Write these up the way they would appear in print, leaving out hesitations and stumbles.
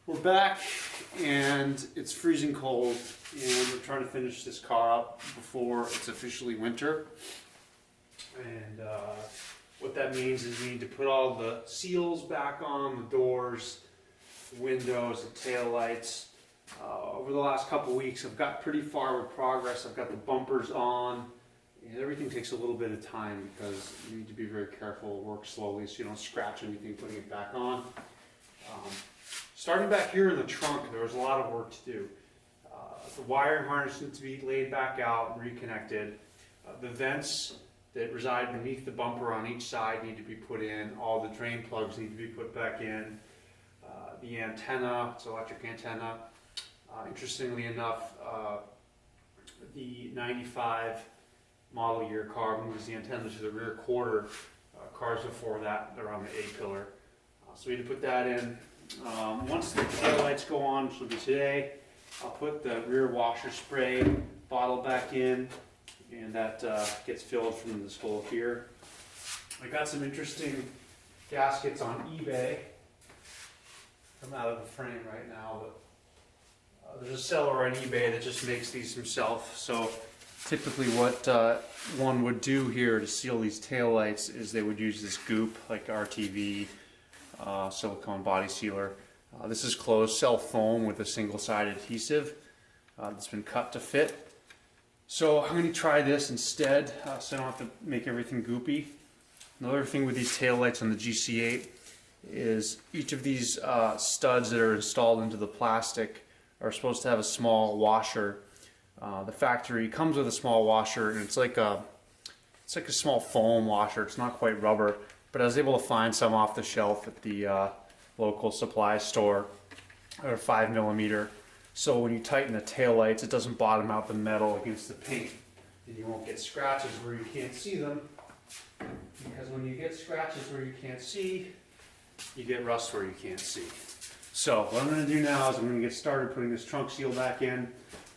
We're back and it's freezing cold and we're trying to finish this car up before it's officially winter. And what that means is we need to put all the seals back on, the doors, the windows, the tail lights. Over the last couple weeks I've got pretty far with progress. I've got the bumpers on and everything takes a little bit of time because you need to be very careful, work slowly so you don't scratch anything putting it back on. Starting back here in the trunk, there was a lot of work to do. The wiring harness needs to be laid back out and reconnected. The vents that reside beneath the bumper on each side need to be put in. All the drain plugs need to be put back in. The antenna, it's an electric antenna. Interestingly enough, the 95 model year car moves the antenna to the rear quarter. Cars before that, they're on the A-pillar. So we need to put that in. Once the tail lights go on, which will be today, I'll put the rear washer spray bottle back in, and that gets filled from this hole here. I got some interesting gaskets on eBay. I'm out of the frame right now, but there's a seller on eBay that just makes these himself. So typically what one would do here to seal these tail lights is they would use this goop, like RTV, silicone body sealer. This is closed cell foam with a single-sided adhesive that's been cut to fit. So I'm going to try this instead so I don't have to make everything goopy. Another thing with these tail lights on the GC8 is each of these studs that are installed into the plastic are supposed to have a small washer. The factory comes with a small washer, and it's like a small foam washer. It's not quite rubber, but I was able to find some off the shelf at the local supply store. They're 5mm. So when you tighten the tail lights, it doesn't bottom out the metal against the paint, and you won't get scratches where you can't see them. Because when you get scratches where you can't see, you get rust where you can't see. So what I'm going to do now is I'm going to get started putting this trunk seal back in.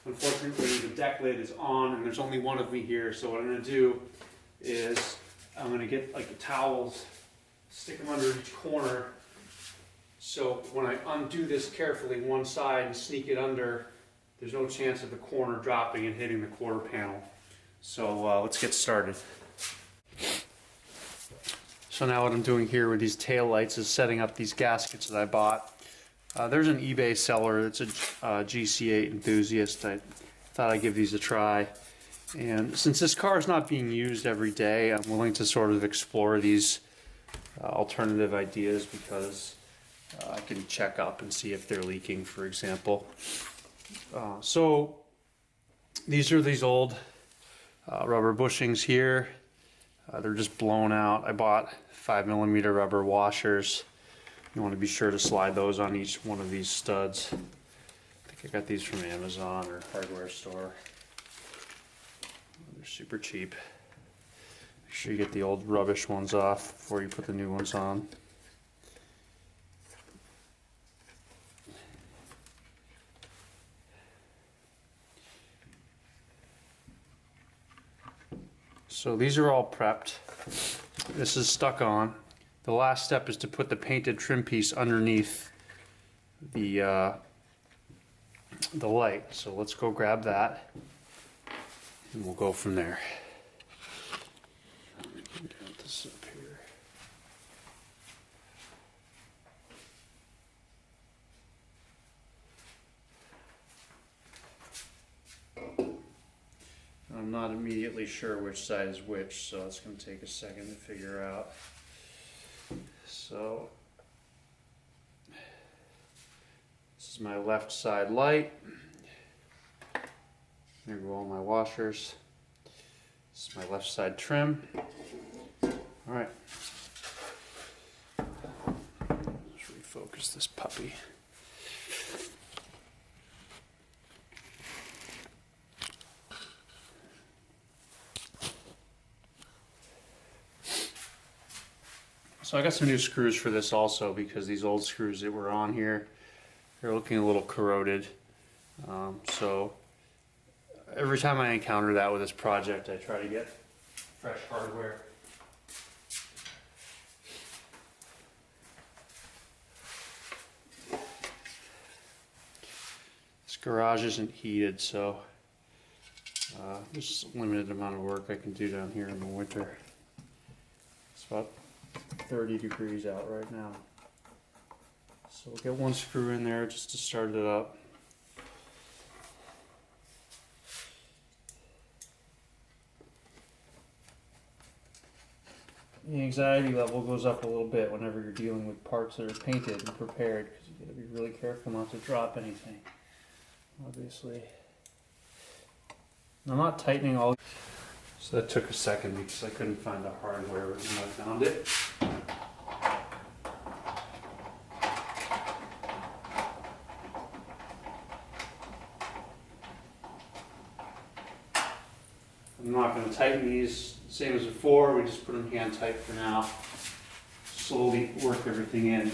Unfortunately, the deck lid is on, and there's only one of me here. So what I'm going to do is I'm going to get like the towels, stick them under each corner, so when I undo this carefully one side and sneak it under, there's no chance of the corner dropping and hitting the quarter panel. So let's get started. So now what I'm doing here with these tail lights is setting up these gaskets that I bought. There's an eBay seller that's a GC8 enthusiast. I thought I'd give these a try. And since this car is not being used every day, I'm willing to sort of explore these alternative ideas because I can check up and see if they're leaking, for example. So these are these old rubber bushings here. They're just blown out. I bought 5mm rubber washers. You want to be sure to slide those on each one of these studs. I think I got these from Amazon or hardware store. They're super cheap. Make sure you get the old rubbish ones off before you put the new ones on. So these are all prepped. This is stuck on. The last step is to put the painted trim piece underneath the light. So let's go grab that and we'll go from there. Get this up here. I'm not immediately sure which side is which, so it's going to take a second to figure out. So this is my left side light. There go all my washers. This is my left side trim. All right. Let's refocus this puppy. So I got some new screws for this also because these old screws that were on here, they're looking a little corroded. So every time I encounter that with this project, I try to get fresh hardware. garage isn't heated, so there's a limited amount of work I can do down here in the winter. It's about 30 degrees out right now. So we'll get one screw in there just to start it up. The anxiety level goes up a little bit whenever you're dealing with parts that are painted and prepared, because you gotta be really careful not to drop anything, obviously. I'm not tightening all. So that took a second because I couldn't find the hardware, but now I found it. I'm not going to tighten these same as before, we just put them hand tight for now. Slowly work everything in.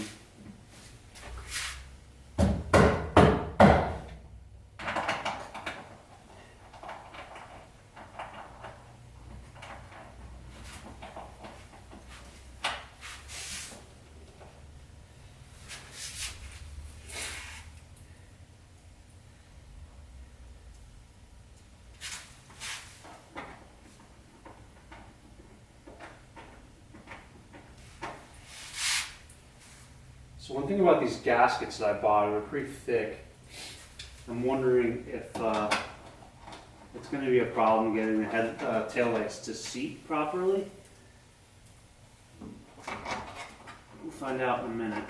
So one thing about these gaskets that I bought, they're pretty thick. I'm wondering if it's going to be a problem getting the taillights to seat properly. We'll find out in a minute.